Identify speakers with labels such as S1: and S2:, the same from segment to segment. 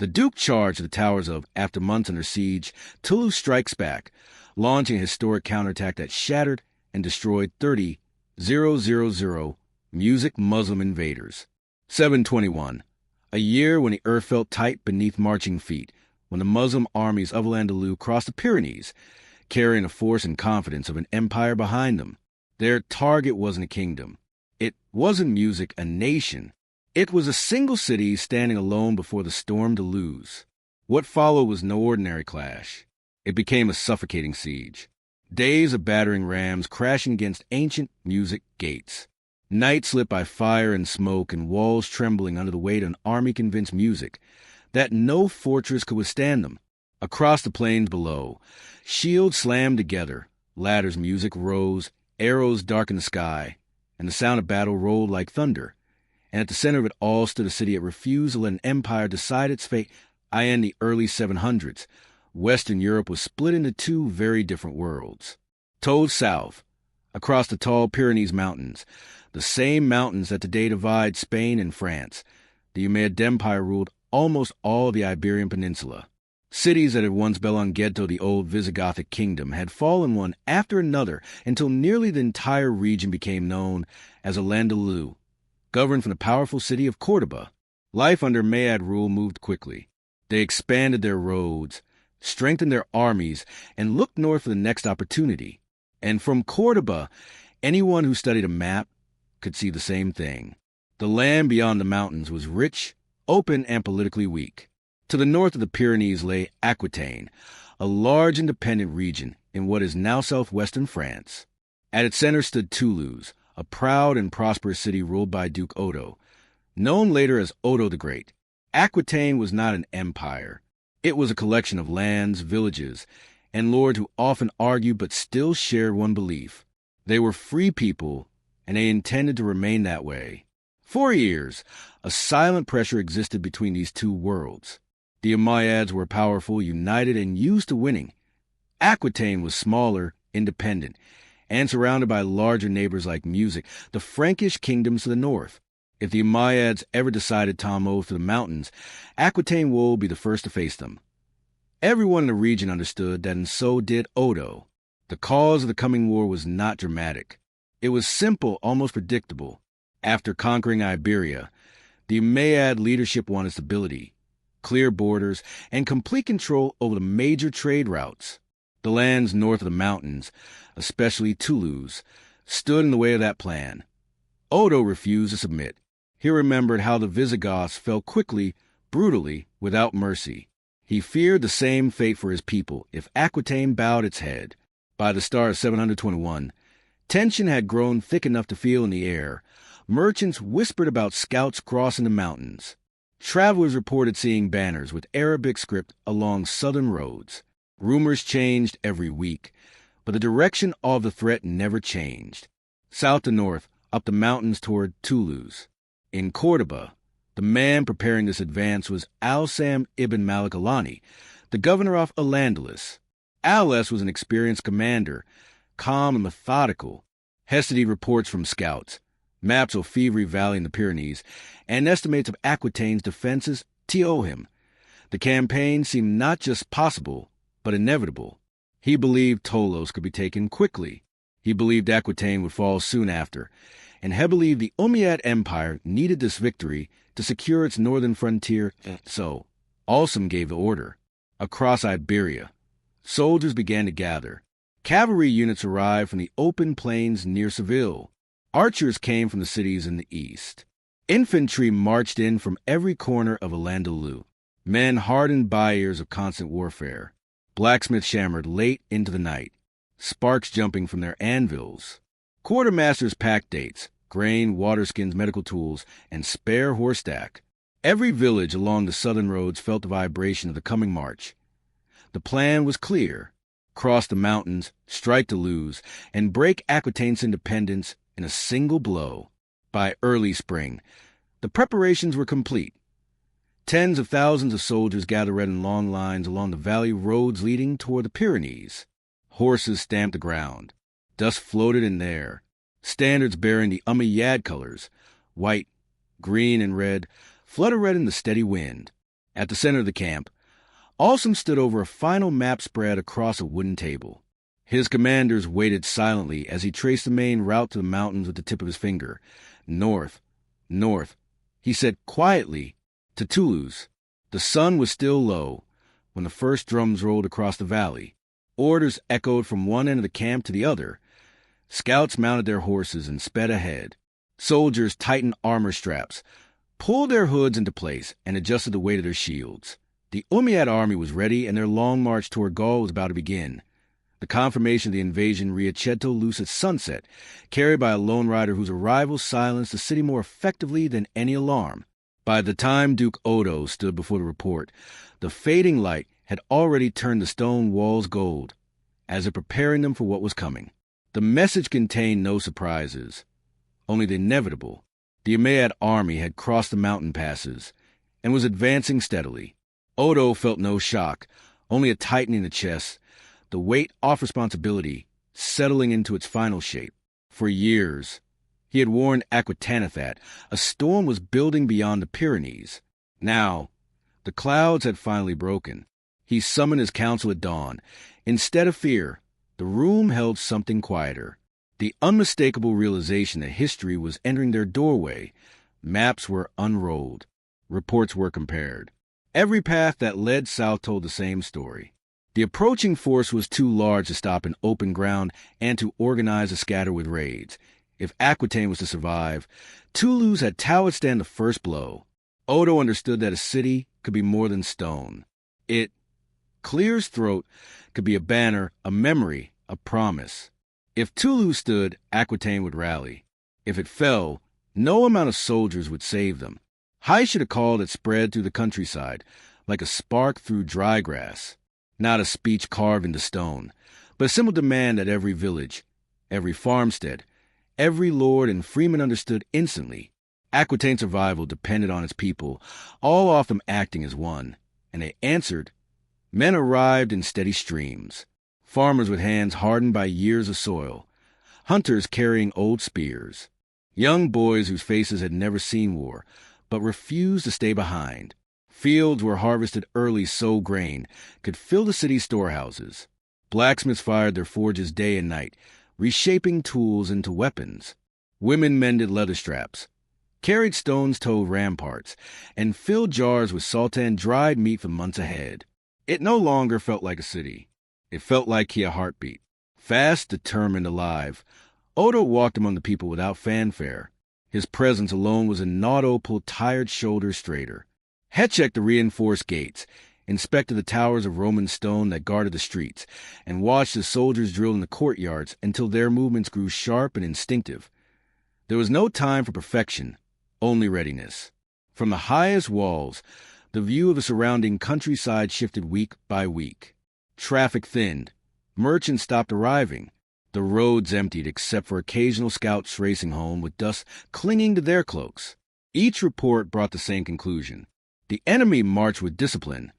S1: The Duke charged the towers of, after months under siege, Toulouse strikes back, launching a historic counterattack that shattered and destroyed 30,000 Music Muslim invaders. 721, a year when the earth felt tight beneath marching feet, when the Muslim armies of Al-Andalus crossed the Pyrenees, carrying the force and confidence of an empire behind them. Their target wasn't a kingdom. It wasn't music, a nation. It was a single city standing alone before the storm to lose. What followed was no ordinary clash. It became a suffocating siege. Days of battering rams crashing against ancient music gates. Nights lit by fire and smoke and walls trembling under the weight of an army-convinced music that no fortress could withstand them. Across the plains below, shields slammed together, ladders' music rose, arrows darkened the sky, and the sound of battle rolled like thunder. And at the center of it all stood a city that refused to let an empire decide its fate. In the early 700s, Western Europe was split into two very different worlds. Towed south, across the tall Pyrenees Mountains, the same mountains that today divide Spain and France, the Umayyad Empire ruled almost all of the Iberian Peninsula. Cities that had once belonged to the old Visigothic kingdom had fallen one after another until nearly the entire region became known as Al-Andalus, governed from the powerful city of Córdoba. Life under Umayyad rule moved quickly. They expanded their roads, strengthened their armies, and looked north for the next opportunity. And from Córdoba, anyone who studied a map could see the same thing. The land beyond the mountains was rich, open, and politically weak. To the north of the Pyrenees lay Aquitaine, a large independent region in what is now southwestern France. At its center stood Toulouse, a proud and prosperous city ruled by Duke Odo, known later as Odo the Great. Aquitaine was not an empire. It was a collection of lands, villages, and lords who often argued but still shared one belief. They were free people, and they intended to remain that way. For years, a silent pressure existed between these two worlds. The Umayyads were powerful, united, and used to winning. Aquitaine was smaller, independent, and surrounded by larger neighbors like music, the Frankish kingdoms to the north. If the Umayyads ever decided to move to the mountains, Aquitaine would be the first to face them. Everyone in the region understood that, and so did Odo. The cause of the coming war was not dramatic. It was simple, almost predictable. After conquering Iberia, the Umayyad leadership wanted stability, clear borders, and complete control over the major trade routes. The lands north of the mountains, especially Toulouse, stood in the way of that plan. Odo refused to submit. He remembered how the Visigoths fell quickly, brutally, without mercy. He feared the same fate for his people if Aquitaine bowed its head. By the start of 721, tension had grown thick enough to feel in the air. Merchants whispered about scouts crossing the mountains. Travelers reported seeing banners with Arabic script along southern roads. Rumors changed every week, but the direction of the threat never changed. South to north, up the mountains toward Toulouse. In Córdoba, the man preparing this advance was Al-Sam ibn Malik Alani, the governor of Al-Andalus. Al-S was an experienced commander, calm and methodical. Hesiod reports from scouts, maps of Fivry Valley in the Pyrenees, and estimates of Aquitaine's defenses to him. The campaign seemed not just possible, but inevitable. He believed Toulouse could be taken quickly. He believed Aquitaine would fall soon after, and he believed the Umayyad Empire needed this victory to secure its northern frontier. So, Al-Sam gave the order. Across Iberia, soldiers began to gather. Cavalry units arrived from the open plains near Seville. Archers came from the cities in the east. Infantry marched in from every corner of Al-Andalus, men hardened by years of constant warfare. Blacksmiths hammered late into the night, sparks jumping from their anvils. Quartermasters packed dates, grain, waterskins, medical tools, and spare horse stack. Every village along the southern roads felt the vibration of the coming march. The plan was clear: cross the mountains, strike Toulouse, and break Aquitaine's independence in a single blow. By early spring, the preparations were complete. Tens of thousands of soldiers gathered in long lines along the valley roads leading toward the Pyrenees. Horses stamped the ground. Dust floated in the air. Standards bearing the Umayyad colors, white, green, and red, fluttered in the steady wind. At the center of the camp, Alsum stood over a final map spread across a wooden table. His commanders waited silently as he traced the main route to the mountains with the tip of his finger. North, north, he said quietly to Toulouse. The sun was still low when the first drums rolled across the valley. Orders echoed from one end of the camp to the other. Scouts mounted their horses and sped ahead. Soldiers tightened armor straps, pulled their hoods into place, and adjusted the weight of their shields. The Umayyad army was ready, and their long march toward Gaul was about to begin. The confirmation of the invasion riachetto loose at sunset, carried by a lone rider whose arrival silenced the city more effectively than any alarm. By the time Duke Odo stood before the report, the fading light had already turned the stone walls gold, as if preparing them for what was coming. The message contained no surprises, only the inevitable. The Umayyad army had crossed the mountain passes and was advancing steadily. Odo felt no shock, only a tightening in the chest, the weight off responsibility settling into its final shape. For years, he had warned Aquatanathat a storm was building beyond the Pyrenees. Now, the clouds had finally broken. He summoned his council at dawn. Instead of fear, the room held something quieter. The unmistakable realization that history was entering their doorway. Maps were unrolled. Reports were compared. Every path that led south told the same story. The approaching force was too large to stop in open ground and to organize a scatter with raids. If Aquitaine was to survive, Toulouse had to withstand the first blow. Odo understood that a city could be more than stone. It, clear as throat, could be a banner, a memory, a promise. If Toulouse stood, Aquitaine would rally. If it fell, no amount of soldiers would save them. High should have called it spread through the countryside, like a spark through dry grass. Not a speech carved into stone, but a simple demand that every village, every farmstead, every lord and freeman understood instantly. Aquitaine's survival depended on its people, all of them acting as one, and they answered. Men arrived in steady streams, farmers with hands hardened by years of soil, hunters carrying old spears, young boys whose faces had never seen war, but refused to stay behind. Fields were harvested early so grain could fill the city's storehouses. Blacksmiths fired their forges day and night, reshaping tools into weapons. Women mended leather straps, carried stones-toed ramparts, and filled jars with salted dried meat for months ahead. It no longer felt like a city. It felt like a heartbeat. Fast, determined, alive, Odo walked among the people without fanfare. His presence alone was enough to pull tired shoulders straighter. He checked the reinforced gates, inspected the towers of Roman stone that guarded the streets, and watched the soldiers drill in the courtyards until their movements grew sharp and instinctive. There was no time for perfection, only readiness. From the highest walls, the view of the surrounding countryside shifted week by week. Traffic thinned. Merchants stopped arriving. The roads emptied except for occasional scouts racing home with dust clinging to their cloaks. Each report brought the same conclusion. The enemy marched with discipline,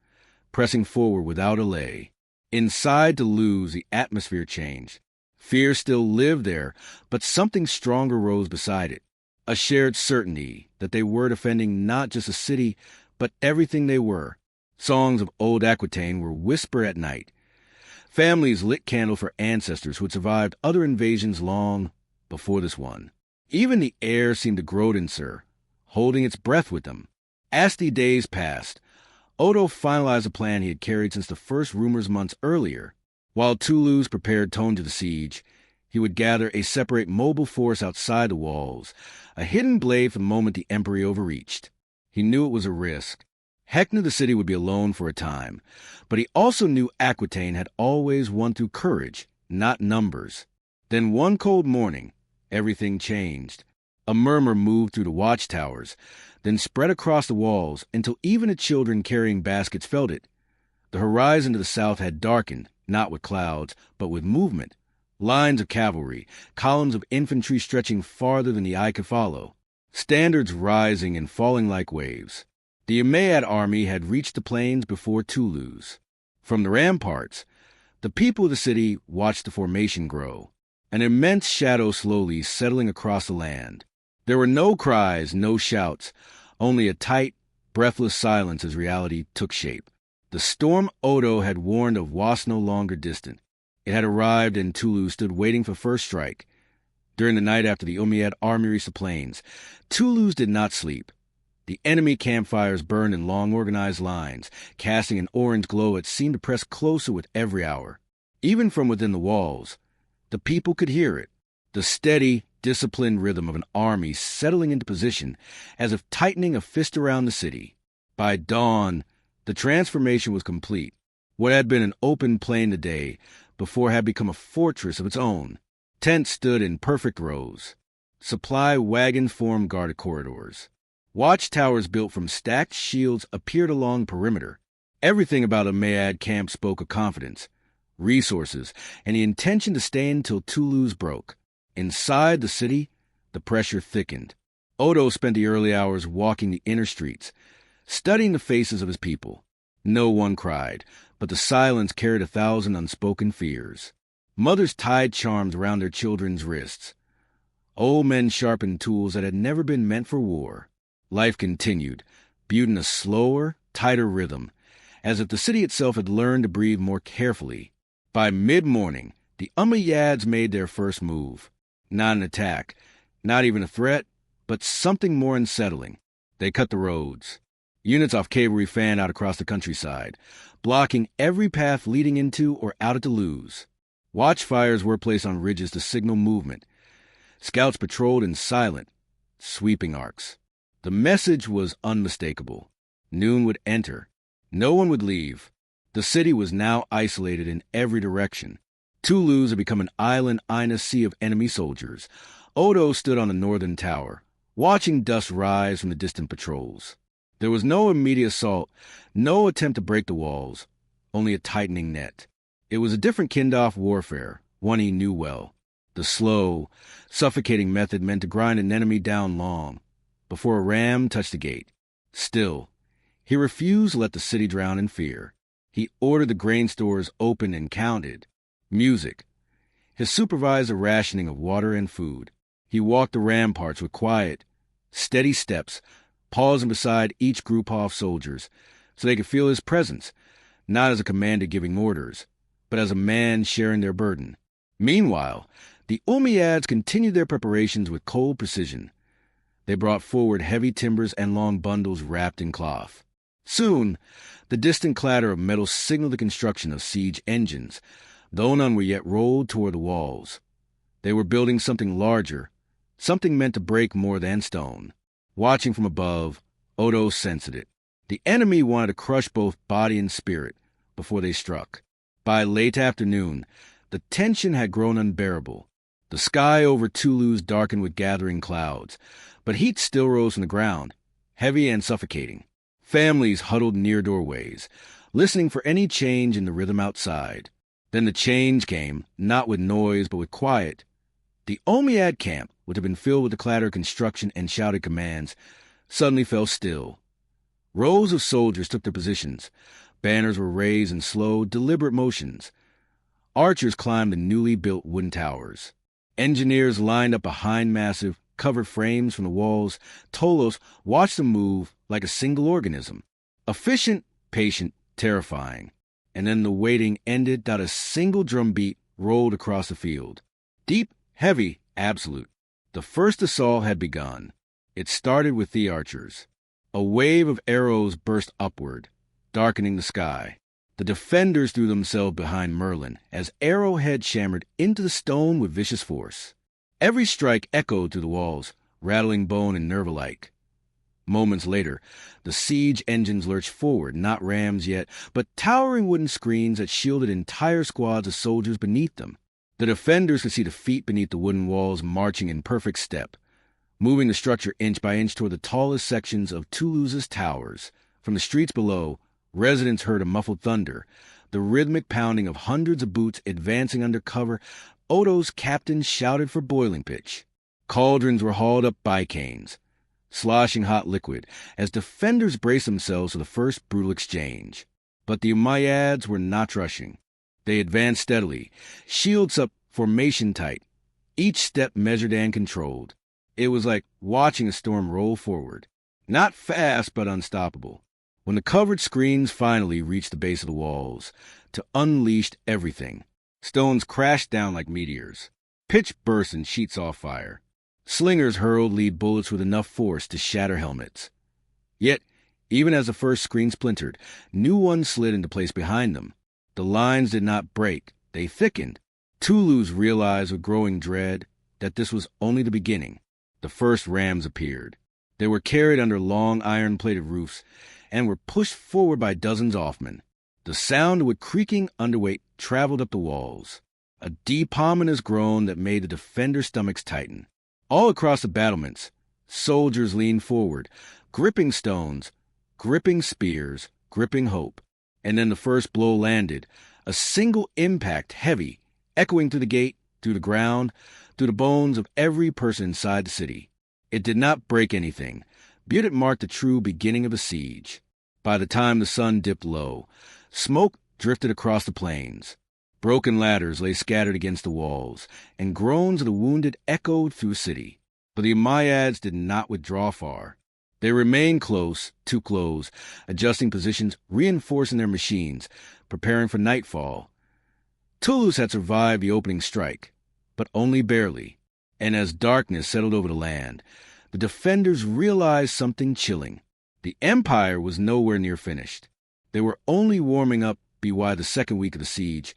S1: pressing forward without delay. Inside Toulouse, the atmosphere changed. Fear still lived there, but something stronger rose beside it. A shared certainty that they were defending not just a city, but everything they were. Songs of old Aquitaine were whispered at night. Families lit candles for ancestors who had survived other invasions long before this one. Even the air seemed to grow denser, holding its breath with them. As the days passed, Odo finalized a plan he had carried since the first rumors months earlier. While Toulouse prepared tone to the siege, he would gather a separate mobile force outside the walls, a hidden blade for the moment the Emperor overreached. He knew it was a risk. Heck knew the city would be alone for a time, but he also knew Aquitaine had always won through courage, not numbers. Then one cold morning, everything changed. A murmur moved through the watchtowers, then spread across the walls until even the children carrying baskets felt it. The horizon to the south had darkened, not with clouds, but with movement. Lines of cavalry, columns of infantry stretching farther than the eye could follow, standards rising and falling like waves. The Umayyad army had reached the plains before Toulouse. From the ramparts, the people of the city watched the formation grow, an immense shadow slowly settling across the land. There were no cries, no shouts, only a tight, breathless silence as reality took shape. The storm Odo had warned of was no longer distant. It had arrived, and Toulouse stood waiting for first strike. During the night after the Umayyad army reached the plains, Toulouse did not sleep. The enemy campfires burned in long organized lines, casting an orange glow that seemed to press closer with every hour. Even from within the walls, the people could hear it, the steady, disciplined rhythm of an army settling into position as if tightening a fist around the city. By dawn, the transformation was complete. What had been an open plain today before had become a fortress of its own. Tents stood in perfect rows. Supply wagons formed guarded corridors. Watchtowers built from stacked shields appeared along the perimeter. Everything about a Umayyad camp spoke of confidence, resources, and the intention to stay until Toulouse broke. Inside the city, the pressure thickened. Odo spent the early hours walking the inner streets, studying the faces of his people. No one cried, but the silence carried 1,000 unspoken fears. Mothers tied charms around their children's wrists. Old men sharpened tools that had never been meant for war. Life continued, viewed in a slower, tighter rhythm, as if the city itself had learned to breathe more carefully. By mid-morning, the Umayyads made their first move. Not an attack, not even a threat, but something more unsettling. They cut the roads. Units of cavalry fanned out across the countryside, blocking every path leading into or out of Toulouse. Watchfires were placed on ridges to signal movement. Scouts patrolled in silent, sweeping arcs. The message was unmistakable. Noon would enter. No one would leave. The city was now isolated in every direction. Toulouse had become an island in a sea of enemy soldiers. Odo stood on the northern tower, watching dust rise from the distant patrols. There was no immediate assault, no attempt to break the walls, only a tightening net. It was a different kind of warfare, one he knew well. The slow, suffocating method meant to grind an enemy down long, before a ram touched the gate. Still, he refused to let the city drown in fear. He ordered the grain stores opened and counted. Music. His supervised the rationing of water and food. He walked the ramparts with quiet, steady steps, pausing beside each group of soldiers, so they could feel his presence, not as a commander giving orders, but as a man sharing their burden. Meanwhile, the Umayyads continued their preparations with cold precision. They brought forward heavy timbers and long bundles wrapped in cloth. Soon, the distant clatter of metal signaled the construction of siege engines, though none were yet rolled toward the walls. They were building something larger, something meant to break more than stone. Watching from above, Odo sensed it. The enemy wanted to crush both body and spirit before they struck. By late afternoon, the tension had grown unbearable. The sky over Toulouse darkened with gathering clouds, but heat still rose from the ground, heavy and suffocating. Families huddled near doorways, listening for any change in the rhythm outside. Then the change came, not with noise but with quiet. The Umayyad camp, which had been filled with the clatter of construction and shouted commands, suddenly fell still. Rows of soldiers took their positions. Banners were raised in slow, deliberate motions. Archers climbed the newly built wooden towers. Engineers lined up behind massive, covered frames from the walls. Tolos watched them move like a single organism. Efficient, patient, terrifying. And then the waiting ended. Not a single drumbeat rolled across the field. Deep, heavy, absolute. The first assault had begun. It started with the archers. A wave of arrows burst upward, darkening the sky. The defenders threw themselves behind Merlin as arrowheads hammered into the stone with vicious force. Every strike echoed through the walls, rattling bone and nerve alike. Moments later, the siege engines lurched forward, not rams yet, but towering wooden screens that shielded entire squads of soldiers beneath them. The defenders could see the feet beneath the wooden walls marching in perfect step, moving the structure inch by inch toward the tallest sections of Toulouse's towers. From the streets below, residents heard a muffled thunder, the rhythmic pounding of hundreds of boots advancing under cover. Odo's captains shouted for boiling pitch. Cauldrons were hauled up by canes, sloshing hot liquid, as defenders braced themselves for the first brutal exchange. But the Umayyads were not rushing. They advanced steadily, shields up, formation tight, each step measured and controlled. It was like watching a storm roll forward. Not fast, but unstoppable. When the covered screens finally reached the base of the walls, to unleashed everything, stones crashed down like meteors. Pitch burst and sheets off fire. Slingers hurled lead bullets with enough force to shatter helmets. Yet, even as the first screen splintered, new ones slid into place behind them. The lines did not break, they thickened. Toulouse realized with growing dread that this was only the beginning. The first rams appeared. They were carried under long iron-plated roofs and were pushed forward by dozens of men. The sound with creaking underweight traveled up the walls, a deep, ominous groan that made the defenders' stomachs tighten. All across the battlements, soldiers leaned forward, gripping stones, gripping spears, gripping hope. And then the first blow landed, a single impact, heavy, echoing through the gate, through the ground, through the bones of every person inside the city. It did not break anything, but it marked the true beginning of a siege. By the time the sun dipped low, smoke drifted across the plains. Broken ladders lay scattered against the walls, and groans of the wounded echoed through the city. But the Umayyads did not withdraw far. They remained close, too close, adjusting positions, reinforcing their machines, preparing for nightfall. Toulouse had survived the opening strike, but only barely. And as darkness settled over the land, the defenders realized something chilling. The empire was nowhere near finished. They were only warming up by the second week of the siege.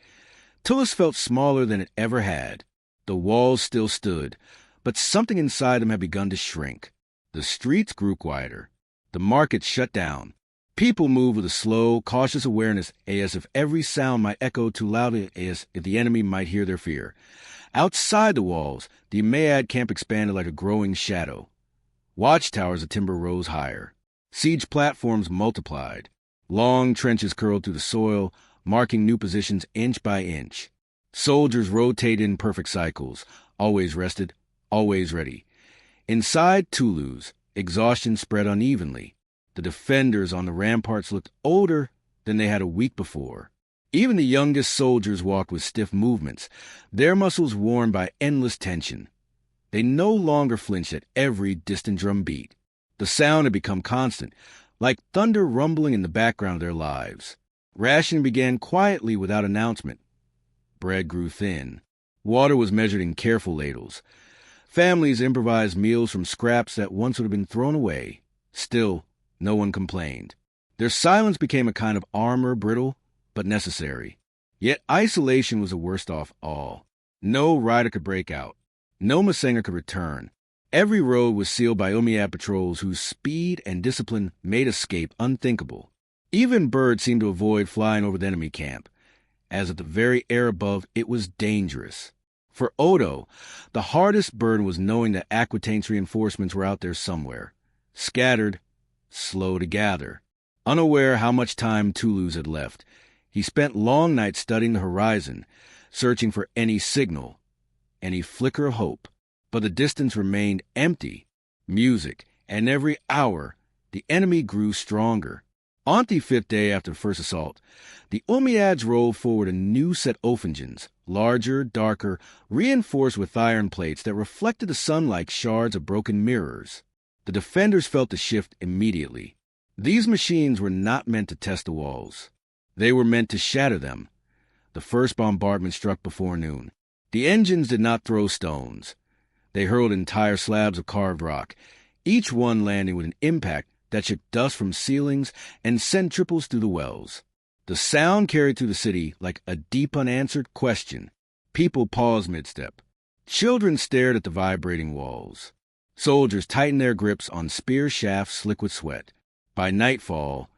S1: Toulouse felt smaller than it ever had. The walls still stood, but something inside them had begun to shrink. The streets grew quieter. The markets shut down. People moved with a slow, cautious awareness as if every sound might echo too loudly as if the enemy might hear their fear. Outside the walls, the Umayyad camp expanded like a growing shadow. Watchtowers of timber rose higher. Siege platforms multiplied. Long trenches curled through the soil, marking new positions inch by inch. Soldiers rotated in perfect cycles, always rested, always ready. Inside Toulouse, exhaustion spread unevenly. The defenders on the ramparts looked older than they had a week before. Even the youngest soldiers walked with stiff movements, their muscles worn by endless tension. They no longer flinched at every distant drum beat. The sound had become constant, like thunder rumbling in the background of their lives. Rationing began quietly without announcement. Bread grew thin. Water was measured in careful ladles. Families improvised meals from scraps that once would have been thrown away. Still, no one complained. Their silence became a kind of armor, brittle, but necessary. Yet isolation was the worst of all. No rider could break out. No Masenga could return. Every road was sealed by Umayyad patrols whose speed and discipline made escape unthinkable. Even birds seemed to avoid flying over the enemy camp, as at the very air above it was dangerous. For Odo, the hardest burden was knowing that Aquitaine's reinforcements were out there somewhere, scattered, slow to gather. Unaware how much time Toulouse had left, he spent long nights studying the horizon, searching for any signal, any flicker of hope. But the distance remained empty. Music, and every hour, the enemy grew stronger. On the fifth day after the first assault, the Umayyads rolled forward a new set of Ophigens, larger, darker, reinforced with iron plates that reflected the sun like shards of broken mirrors. The defenders felt the shift immediately. These machines were not meant to test the walls. They were meant to shatter them. The first bombardment struck before noon. The engines did not throw stones. They hurled entire slabs of carved rock, each one landing with an impact that shook dust from ceilings and sent triples through the wells. The sound carried through the city like a deep unanswered question. People paused mid-step. Children stared at the vibrating walls. Soldiers tightened their grips on spear shafts slick with sweat. By nightfall,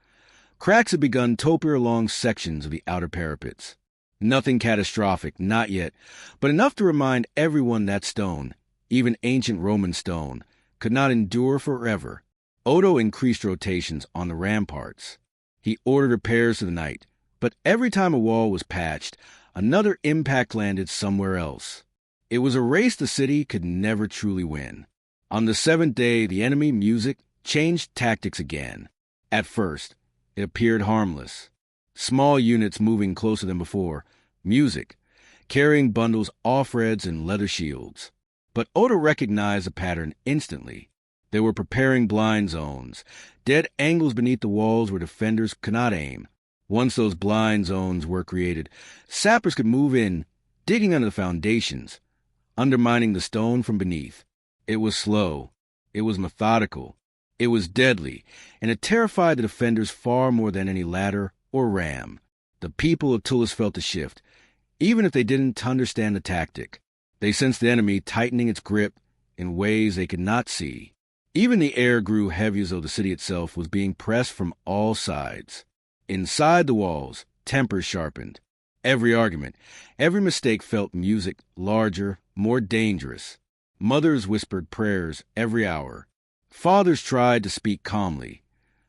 S1: cracks had begun to appear along sections of the outer parapets. Nothing catastrophic, not yet, but enough to remind everyone that stone, even ancient Roman stone, could not endure forever. Odo increased rotations on the ramparts. He ordered repairs to the night, but every time a wall was patched, another impact landed somewhere else. It was a race the city could never truly win. On the seventh day, the enemy music changed tactics again. At first, it appeared harmless. Small units moving closer than before, music, carrying bundles off reds and leather shields. But Odo recognized the pattern instantly. They were preparing blind zones, dead angles beneath the walls where defenders could not aim. Once those blind zones were created, sappers could move in, digging under the foundations, undermining the stone from beneath. It was slow. It was methodical. It was deadly, and it terrified the defenders far more than any ladder or ram. The people of Tullus felt the shift, even if they didn't understand the tactic. They sensed the enemy tightening its grip in ways they could not see. Even the air grew heavy as though the city itself was being pressed from all sides. Inside the walls, tempers sharpened. Every argument, every mistake felt music larger, more dangerous. Mothers whispered prayers every hour. Fathers tried to speak calmly,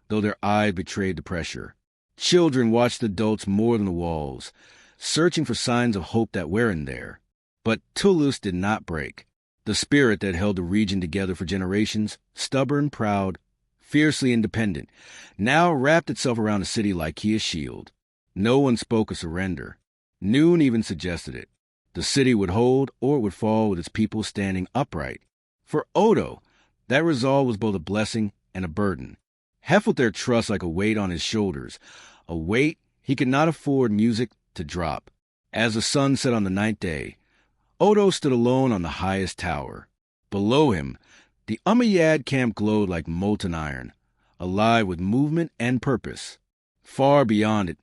S1: though their eyes betrayed the pressure. Children watched adults more than the walls, searching for signs of hope that weren't there. But Tullus did not break. The spirit that held the region together for generations, stubborn, proud, fiercely independent, now wrapped itself around the city like a shield. No one spoke of surrender. Noon even suggested it. The city would hold or it would fall with its people standing upright. For Odo, that resolve was both a blessing and a burden. Heftled their trust like a weight on his shoulders, a weight he could not afford music to drop. As the sun set on the ninth day, Odo stood alone on the highest tower. Below him, the Umayyad camp glowed like molten iron, alive with movement and purpose. Far beyond it,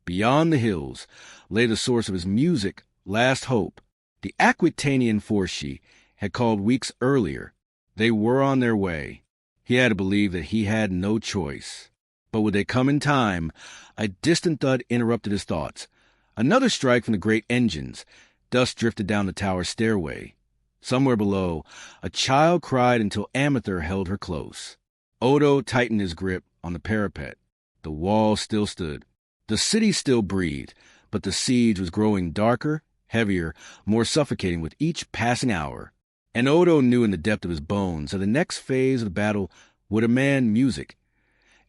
S1: beyond the hills, lay the source of his music, last hope. The Aquitanian force she had called weeks earlier. They were on their way. He had to believe that he had no choice. But would they come in time? A distant thud interrupted his thoughts. Another strike from the great engines. Dust drifted down the tower stairway. Somewhere below, a child cried until Amethyr held her close. Odo tightened his grip on the parapet. The wall still stood. The city still breathed, but the siege was growing darker, heavier, more suffocating with each passing hour. And Odo knew in the depth of his bones that the next phase of the battle would demand music.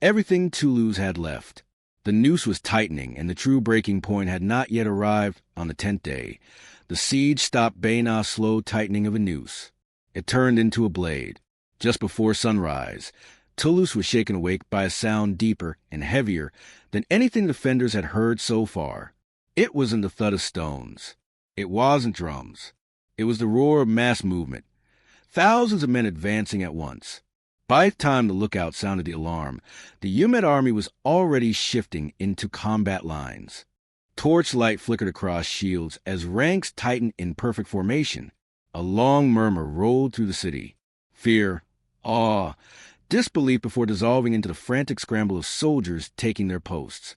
S1: Everything Toulouse had left. The noose was tightening, and the true breaking point had not yet arrived on the 10th day. The siege stopped Baynah's slow tightening of a noose. It turned into a blade. Just before sunrise, Toulouse was shaken awake by a sound deeper and heavier than anything the defenders had heard so far. It wasn't the thud of stones. It wasn't drums. It was the roar of mass movement. Thousands of men advancing at once. By the time the lookout sounded the alarm, the Yumet army was already shifting into combat lines. Torchlight flickered across shields as ranks tightened in perfect formation. A long murmur rolled through the city. Fear, awe, disbelief before dissolving into the frantic scramble of soldiers taking their posts.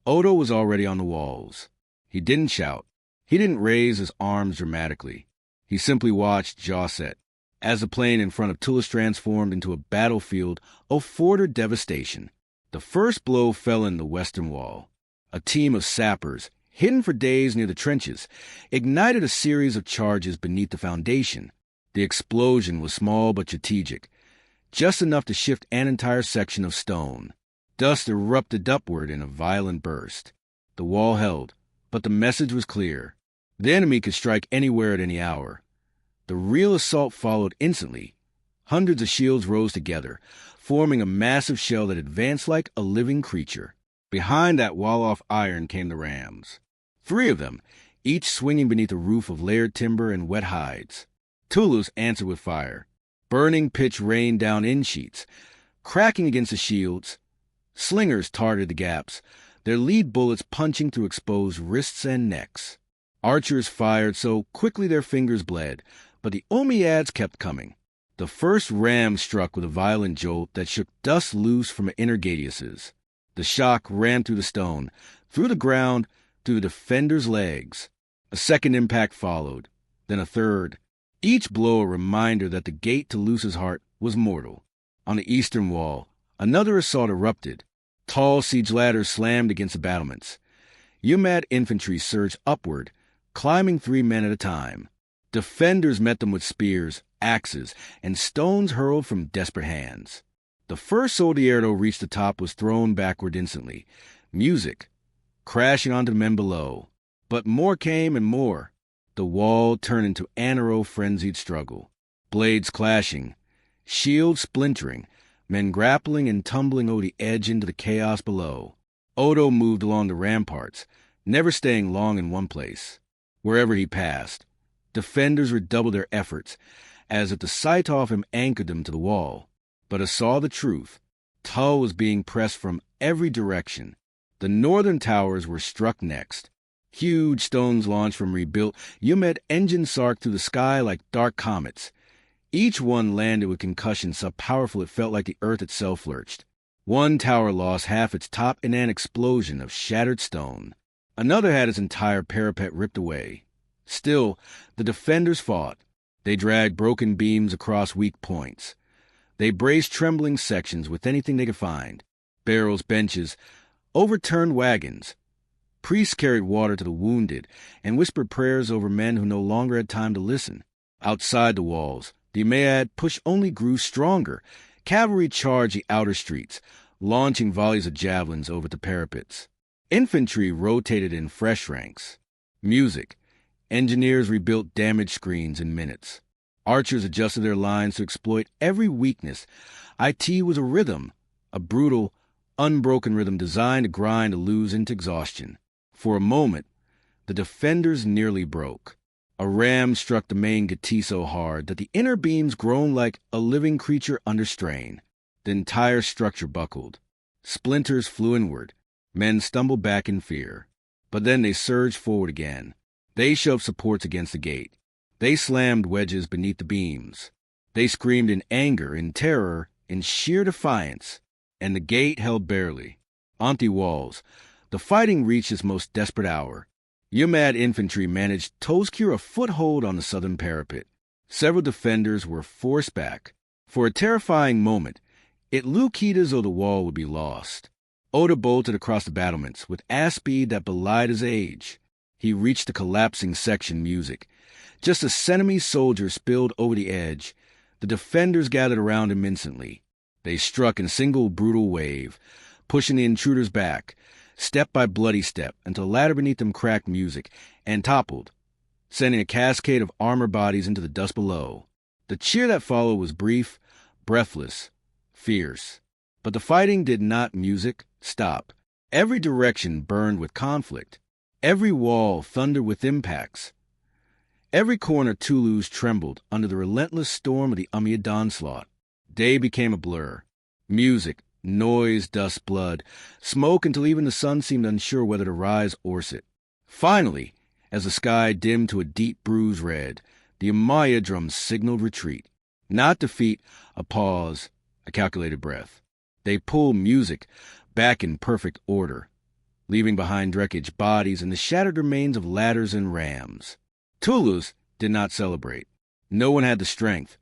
S1: Odo was already on the walls. He didn't shout. He didn't raise his arms dramatically. He simply watched, jaw set, as the plain in front of Tullus transformed into a battlefield of further devastation. The first blow fell in the western wall. A team of sappers, hidden for days near the trenches, ignited a series of charges beneath the foundation. The explosion was small but strategic, just enough to shift an entire section of stone. Dust erupted upward in a violent burst. The wall held, but the message was clear. The enemy could strike anywhere at any hour. The real assault followed instantly. Hundreds of shields rose together, forming a massive shell that advanced like a living creature. Behind that wall-off iron came the rams. 3 of them, each swinging beneath a roof of layered timber and wet hides. Toulouse answered with fire. Burning pitch rained down in sheets, cracking against the shields. Slingers targeted the gaps, their lead bullets punching through exposed wrists and necks. Archers fired so quickly their fingers bled, but the Umayyads kept coming. The first ram struck with a violent jolt that shook dust loose from inner gadiuses. The shock ran through the stone, through the ground, through the defender's legs. A second impact followed, then a third, each blow a reminder that the gate to Luce's heart was mortal. On the eastern wall, another assault erupted. Tall siege ladders slammed against the battlements. Umad infantry surged upward, climbing 3 men at a time. Defenders met them with spears, axes, and stones hurled from desperate hands. The first Soldierdo reached the top was thrown backward instantly. Music, crashing onto the men below. But more came and more. The wall turned into an arrow-frenzied struggle. Blades clashing, shields splintering, men grappling and tumbling over the edge into the chaos below. Odo moved along the ramparts, never staying long in one place. Wherever he passed, defenders redoubled their efforts, as if the sight of him anchored them to the wall. But I saw the truth. Tull was being pressed from every direction. The northern towers were struck next. Huge stones launched from rebuilt Yumet engines sarked through the sky like dark comets. Each one landed with concussion so powerful it felt like the earth itself lurched. One tower lost half its top in an explosion of shattered stone. Another had its entire parapet ripped away. Still, the defenders fought. They dragged broken beams across weak points. They braced trembling sections with anything they could find. Barrels, benches, overturned wagons. Priests carried water to the wounded and whispered prayers over men who no longer had time to listen. Outside the walls, the Umayyad push only grew stronger. Cavalry charged the outer streets, launching volleys of javelins over the parapets. Infantry rotated in fresh ranks. Music. Engineers rebuilt damaged screens in minutes. Archers adjusted their lines to exploit every weakness. IT was a rhythm, a brutal, unbroken rhythm designed to grind a lose into exhaustion. For a moment, the defenders nearly broke. A ram struck the main gati so hard that the inner beams groaned like a living creature under strain. The entire structure buckled. Splinters flew inward. Men stumbled back in fear. But then they surged forward again. They shoved supports against the gate. They slammed wedges beneath the beams. They screamed in anger, in terror, in sheer defiance. And the gate held barely. On the walls, the fighting reached its most desperate hour. Umayyad infantry managed to secure a foothold on the southern parapet. Several defenders were forced back. For a terrifying moment, it looked as though the wall would be lost. Oda bolted across the battlements with ass speed that belied his age. He reached the collapsing section music. Just as Seneme's soldiers spilled over the edge, the defenders gathered around him instantly. They struck in a single brutal wave, pushing the intruders back, step by bloody step, until the ladder beneath them cracked music and toppled, sending a cascade of armor bodies into the dust below. The cheer that followed was brief, breathless, fierce. But the fighting did not stop. Every direction burned with conflict. Every wall thundered with impacts. Every corner Toulouse trembled under the relentless storm of the Umayyad onslaught. Day became a blur. Music, noise, dust, blood, smoke until even the sun seemed unsure whether to rise or sit. Finally, as the sky dimmed to a deep bruised red, the Umayyad drums signaled retreat. Not defeat, a pause, a calculated breath. They pulled music back in perfect order, leaving behind wreckage, bodies, and the shattered remains of ladders and rams. Toulouse did not celebrate. No one had the strength.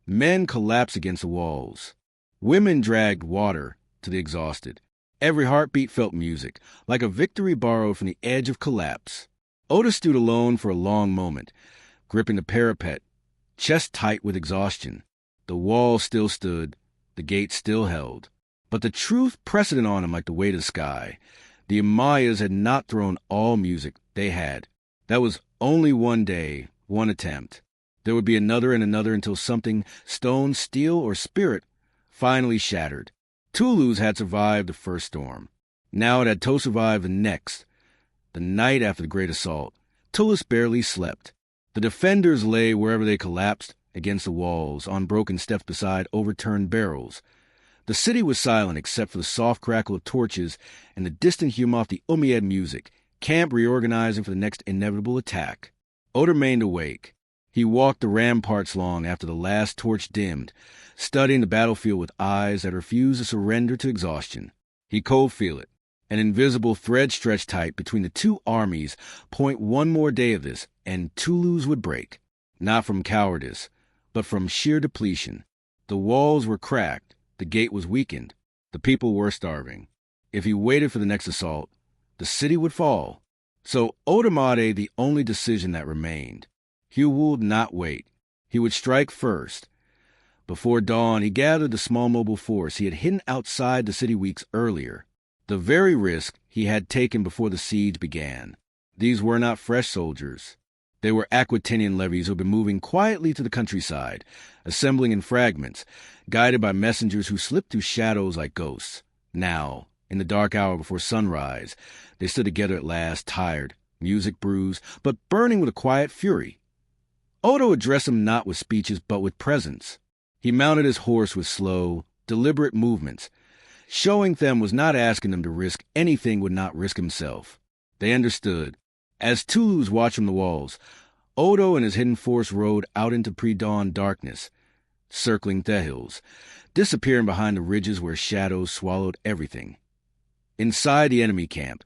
S1: Men collapsed against the walls. Women dragged water to the exhausted. Every heartbeat felt music, like a victory borrowed from the edge of collapse. Oda stood alone for a long moment, gripping the parapet, chest tight with exhaustion. The wall still stood, the gate still held. But the truth preceded on him like the weight of the sky. The Umayyads had not thrown all music they had. That was only one day, one attempt. There would be another and another until something, stone, steel, or spirit, finally shattered. Toulouse had survived the first storm. Now it had to survive the next. The night after the great assault, Toulouse barely slept. The defenders lay wherever they collapsed, against the walls, on broken steps beside overturned barrels. The city was silent except for the soft crackle of torches and the distant hum of the Umayyad music, camp reorganizing for the next inevitable attack. Oda remained awake. He walked the ramparts long after the last torch dimmed, studying the battlefield with eyes that refused to surrender to exhaustion. He could feel it. An invisible thread stretched tight between the two armies. Point one more day of this, and Toulouse would break. Not from cowardice, but from sheer depletion. The walls were cracked. The gate was weakened. The people were starving. If he waited for the next assault, the city would fall. So Oda made the only decision that remained. He would not wait. He would strike first. Before dawn, he gathered the small mobile force he had hidden outside the city weeks earlier. The very risk he had taken before the siege began. These were not fresh soldiers. They were Aquitanian levies who had been moving quietly to the countryside, assembling in fragments, guided by messengers who slipped through shadows like ghosts. Now, in the dark hour before sunrise, they stood together at last, tired, music bruised, but burning with a quiet fury. Odo addressed them not with speeches but with presence. He mounted his horse with slow, deliberate movements. Showing them was not asking them to risk anything would not risk himself. They understood. As Toulouse watched from the walls, Odo and his hidden force rode out into pre-dawn darkness, circling the hills, disappearing behind the ridges where shadows swallowed everything. Inside the enemy camp,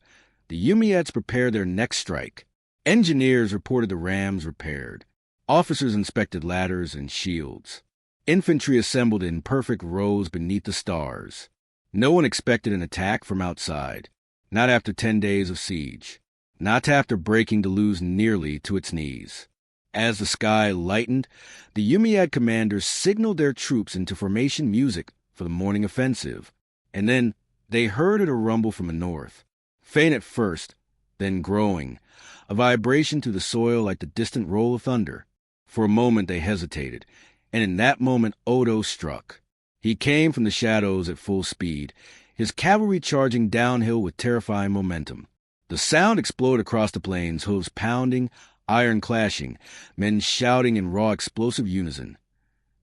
S1: the Umayyads prepared their next strike. Engineers reported the rams repaired. Officers inspected ladders and shields. Infantry assembled in perfect rows beneath the stars. No one expected an attack from outside, not after 10 days of siege, not after breaking Toulouse nearly to its knees. As the sky lightened, the Umayyad commanders signaled their troops into formation music for the morning offensive, and then they heard a rumble from the north, faint at first, then growing, a vibration through the soil like the distant roll of thunder. For a moment they hesitated, and in that moment Odo struck. He came from the shadows at full speed, his cavalry charging downhill with terrifying momentum. The sound exploded across the plains, hooves pounding, iron clashing, men shouting in raw explosive unison.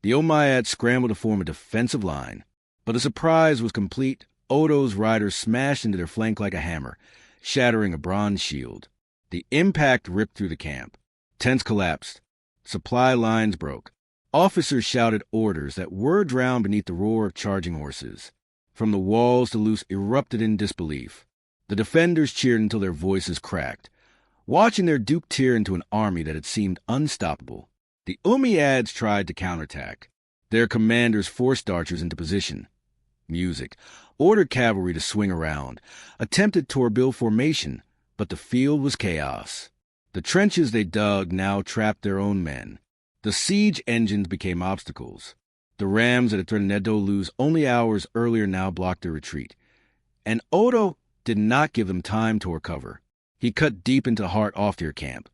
S1: The Umayyads scrambled to form a defensive line, but the surprise was complete. Odo's riders smashed into their flank like a hammer, shattering a bronze shield. The impact ripped through the camp. Tents collapsed. Supply lines broke. Officers shouted orders that were drowned beneath the roar of charging horses. From the walls, Toulouse erupted in disbelief. The defenders cheered until their voices cracked, watching their duke tear into an army that had seemed unstoppable. The Umayyads tried to counterattack. Their commanders forced archers into position. Music ordered cavalry to swing around, attempted tourbillon formation, but the field was chaos. The trenches they dug now trapped their own men. The siege engines became obstacles. The rams that had threatened Toulouse only hours earlier now blocked their retreat. And Odo did not give them time to recover. He cut deep into the heart off their camp,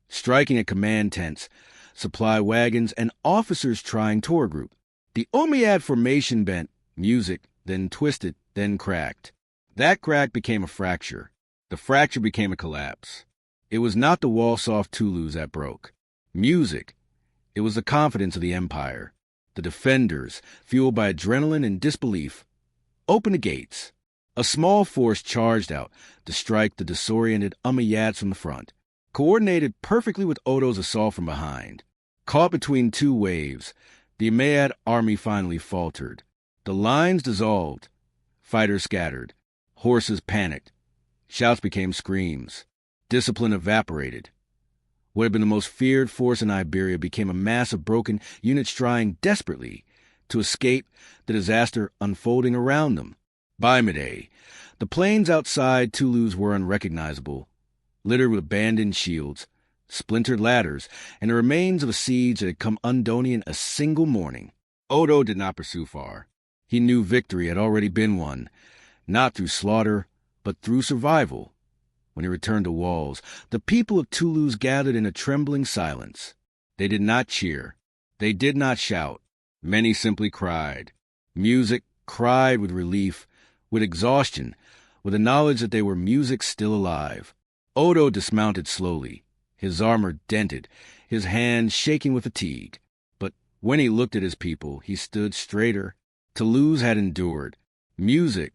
S1: striking at command tents, supply wagons, and officers trying tour group. The Umayyad formation bent, music, then twisted, then cracked. That crack became a fracture. The fracture became a collapse. It was not the wall-soft Toulouse that broke. Music. It was the confidence of the empire. The defenders, fueled by adrenaline and disbelief, opened the gates. A small force charged out to strike the disoriented Umayyads from the front, coordinated perfectly with Odo's assault from behind. Caught between two waves, the Umayyad army finally faltered. The lines dissolved. Fighters scattered. Horses panicked. Shouts became screams. Discipline evaporated. What had been the most feared force in Iberia became a mass of broken units trying desperately to escape the disaster unfolding around them. By midday, the plains outside Toulouse were unrecognizable, littered with abandoned shields, splintered ladders, and the remains of a siege that had come undone in a single morning. Odo did not pursue far. He knew victory had already been won, not through slaughter, but through survival. When he returned to walls, the people of Toulouse gathered in a trembling silence. They did not cheer. They did not shout. Many simply cried. Music cried with relief, with exhaustion, with the knowledge that they were music still alive. Odo dismounted slowly, his armor dented, his hands shaking with fatigue. But when he looked at his people, he stood straighter. Toulouse had endured. Music,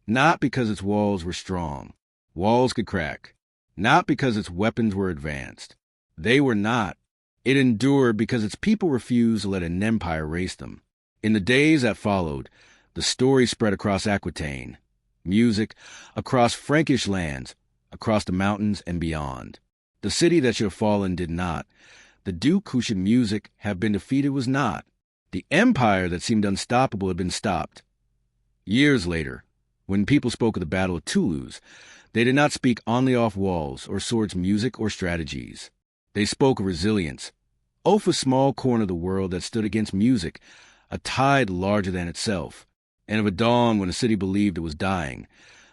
S1: not because its walls were strong. Walls could crack, not because its weapons were advanced. They were not. It endured because its people refused to let an empire erase them. In the days that followed, the story spread across Aquitaine, music, across Frankish lands, across the mountains and beyond. The city that should have fallen did not. The duke who should music have been defeated was not. The empire that seemed unstoppable had been stopped. Years later, when people spoke of the Battle of Toulouse, they did not speak only off walls or swords music or strategies. They spoke of resilience, of a small corner of the world that stood against music, a tide larger than itself, and of a dawn when a city believed it was dying,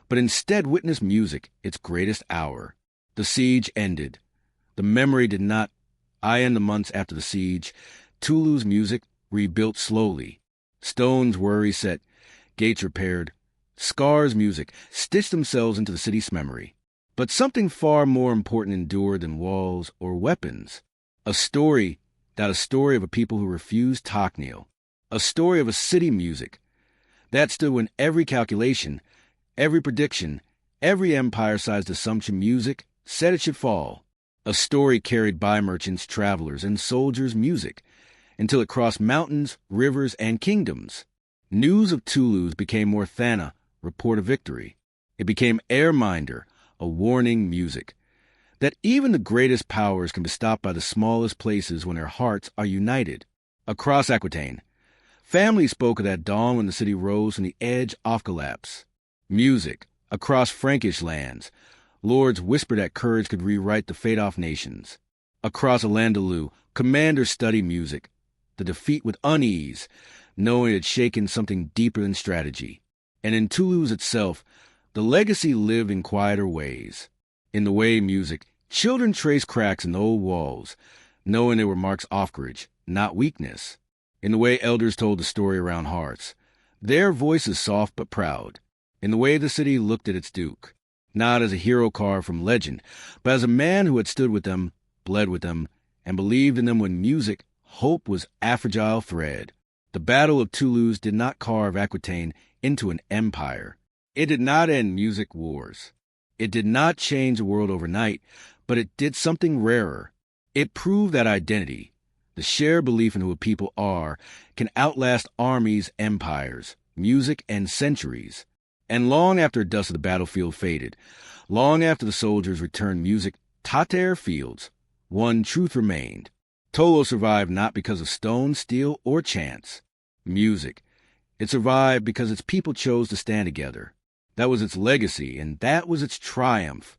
S1: but instead witnessed music, its greatest hour. The siege ended. The memory did not in the months after the siege. Tulu's music rebuilt slowly. Stones were reset, gates repaired. Scar's music stitched themselves into the city's memory. But something far more important endured than walls or weapons. A story of a people who refused Taknil. A story of a city music that stood when every calculation, every prediction, every empire-sized assumption music said it should fall. A story carried by merchants, travelers, and soldiers' music until it crossed mountains, rivers, and kingdoms. News of Tulu's became more Thana, report of victory. It became Airminder, a warning music. That even the greatest powers can be stopped by the smallest places when their hearts are united. Across Aquitaine, families spoke of that dawn when the city rose from the edge of collapse. Music, across Frankish lands, lords whispered that courage could rewrite the fate of nations. Across Alandaloo, commanders studied music, the defeat with unease, knowing it had shaken something deeper than strategy. And in Toulouse itself, the legacy lived in quieter ways. In the way music, children traced cracks in the old walls, knowing they were marks of courage, not weakness. In the way elders told the story around hearths, their voices soft but proud. In the way the city looked at its duke, not as a hero carved from legend, but as a man who had stood with them, bled with them, and believed in them when music, hope was a fragile thread. The Battle of Toulouse did not carve Aquitaine into an empire. It did not end music wars. It did not change the world overnight, but it did something rarer. It proved that identity, the shared belief in who a people are, can outlast armies, empires, music, and centuries. And long after the dust of the battlefield faded, long after the soldiers returned music to their fields, one truth remained. Tolo survived not because of stone, steel, or chance. Music. It survived because its people chose to stand together. That was its legacy, and that was its triumph.